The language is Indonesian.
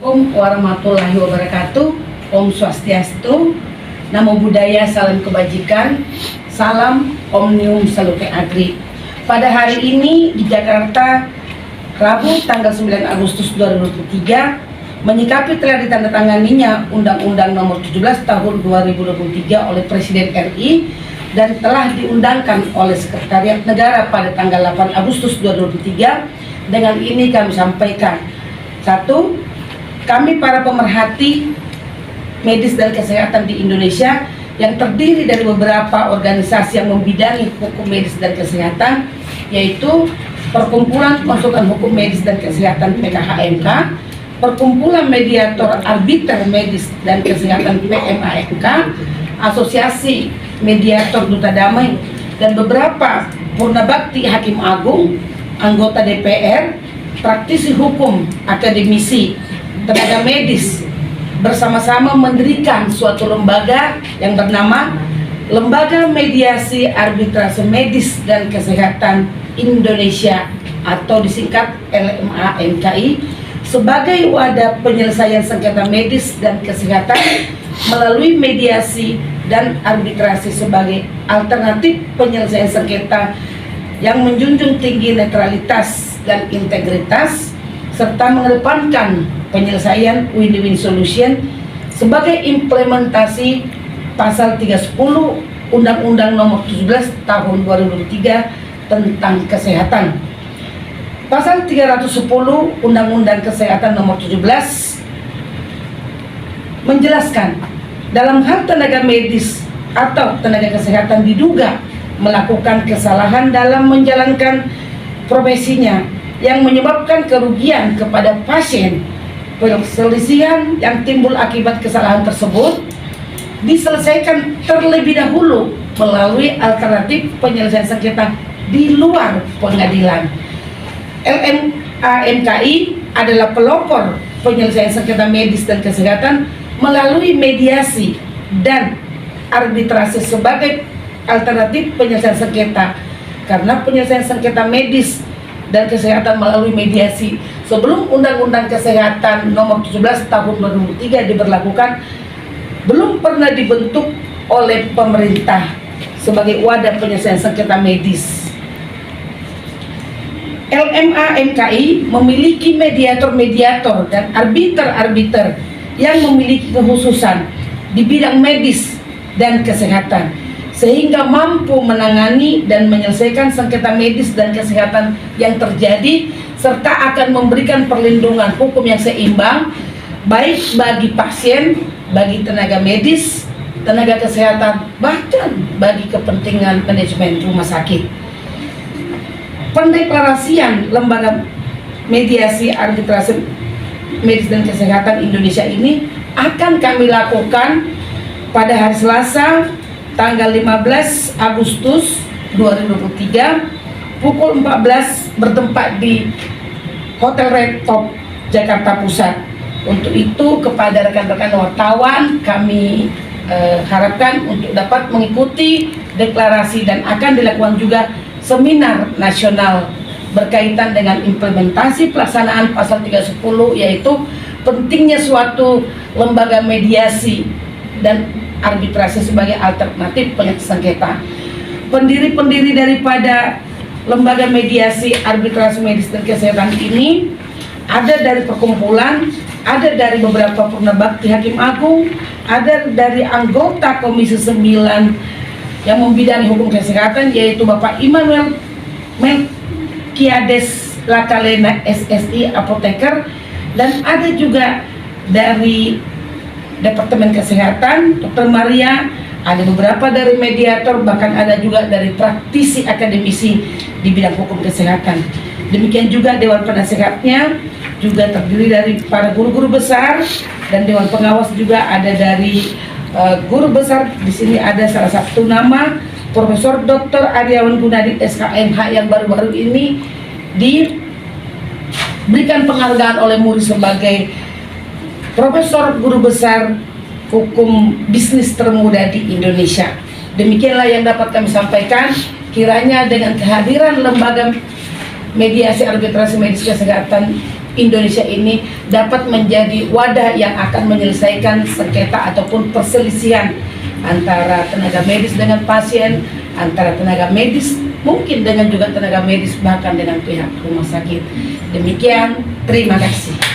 Assalamualaikum warahmatullahi wabarakatuh. Om Swastiastu, Namo Buddhaya, salam kebajikan, salam Omnium Salute Agri. Pada hari ini di Jakarta, Rabu tanggal 9 Agustus 2023, menyikapi telah ditandatanganinya Undang-Undang Nomor 17 Tahun 2023 oleh Presiden RI dan telah diundangkan oleh Sekretariat Negara pada tanggal 8 Agustus 2023. Dengan ini kami sampaikan, satu, kami para pemerhati medis dan kesehatan di Indonesia yang terdiri dari beberapa organisasi yang membidangi hukum medis dan kesehatan, yaitu Perkumpulan Konsultan Hukum Medis dan Kesehatan PKHMK, Perkumpulan Mediator Arbiter Medis dan Kesehatan PMAMK, Asosiasi Mediator Duta Damai, dan beberapa purnabakti Hakim Agung, anggota DPR, praktisi hukum, akademisi, tenaga medis, bersama-sama mendirikan suatu lembaga yang bernama Lembaga Mediasi Arbitrase Medis dan Kesehatan Indonesia atau disingkat LMAMKI sebagai wadah penyelesaian sengketa medis dan kesehatan melalui mediasi dan arbitrasi sebagai alternatif penyelesaian sengketa yang menjunjung tinggi netralitas dan integritas serta mengedepankan penyelesaian win-win solution sebagai implementasi pasal 310 Undang-Undang Nomor 17 Tahun 2003 tentang kesehatan. Pasal 310 Undang-Undang Kesehatan Nomor 17 menjelaskan dalam hal tenaga medis atau tenaga kesehatan diduga melakukan kesalahan dalam menjalankan profesinya yang menyebabkan kerugian kepada pasien, perselisihan yang timbul akibat kesalahan tersebut diselesaikan terlebih dahulu melalui alternatif penyelesaian sengketa di luar pengadilan. LMAMKI adalah pelopor penyelesaian sengketa medis dan kesehatan melalui mediasi dan arbitrase sebagai alternatif penyelesaian sengketa, karena penyelesaian sengketa medis dan kesehatan melalui mediasi sebelum Undang-Undang Kesehatan Nomor 17 Tahun 2003 diberlakukan belum pernah dibentuk oleh pemerintah sebagai wadah penyelesaian sengketa medis. LMAMKI memiliki mediator-mediator dan arbiter-arbiter yang memiliki kekhususan di bidang medis dan kesehatan, sehingga mampu menangani dan menyelesaikan sengketa medis dan kesehatan yang terjadi serta akan memberikan perlindungan hukum yang seimbang baik bagi pasien, bagi tenaga medis, tenaga kesehatan, bahkan bagi kepentingan manajemen rumah sakit. Pendeklarasian Lembaga Mediasi Arbitrase Medis dan Kesehatan Indonesia ini akan kami lakukan pada hari Selasa tanggal 15 Agustus 2023 pukul 14 bertempat di Hotel Red Top Jakarta Pusat. Untuk itu kepada rekan-rekan wartawan kami harapkan untuk dapat mengikuti deklarasi dan akan dilakukan juga seminar nasional berkaitan dengan implementasi pelaksanaan pasal 310, yaitu pentingnya suatu lembaga mediasi dan arbitrasi sebagai alternatif penyelesaian sengketa. Pendiri-pendiri daripada lembaga mediasi arbitrasi medis dan kesehatan ini ada dari perkumpulan, ada dari beberapa purnabakti Hakim Agung, ada dari anggota Komisi 9 yang membidangi hukum kesehatan, yaitu Bapak Immanuel Melkiades Lakalena SSI apoteker, dan ada juga dari Departemen Kesehatan Dr. Maria, ada beberapa dari mediator, bahkan ada juga dari praktisi akademisi di bidang hukum kesehatan. Demikian juga Dewan Penasehatnya juga terdiri dari para guru-guru besar, dan Dewan Pengawas juga ada dari guru besar. Di sini ada salah satu nama Profesor Dr. Aryawan Gunadi SKMH yang baru-baru ini diberikan penghargaan oleh MURI sebagai Profesor Guru Besar Hukum Bisnis termuda di Indonesia. Demikianlah yang dapat kami sampaikan. Kiranya dengan kehadiran Lembaga Mediasi Arbitrasi Medis Kesehatan Indonesia ini dapat menjadi wadah yang akan menyelesaikan sengketa ataupun perselisihan antara tenaga medis dengan pasien, antara tenaga medis mungkin dengan juga tenaga medis, bahkan dengan pihak rumah sakit. Demikian, terima kasih.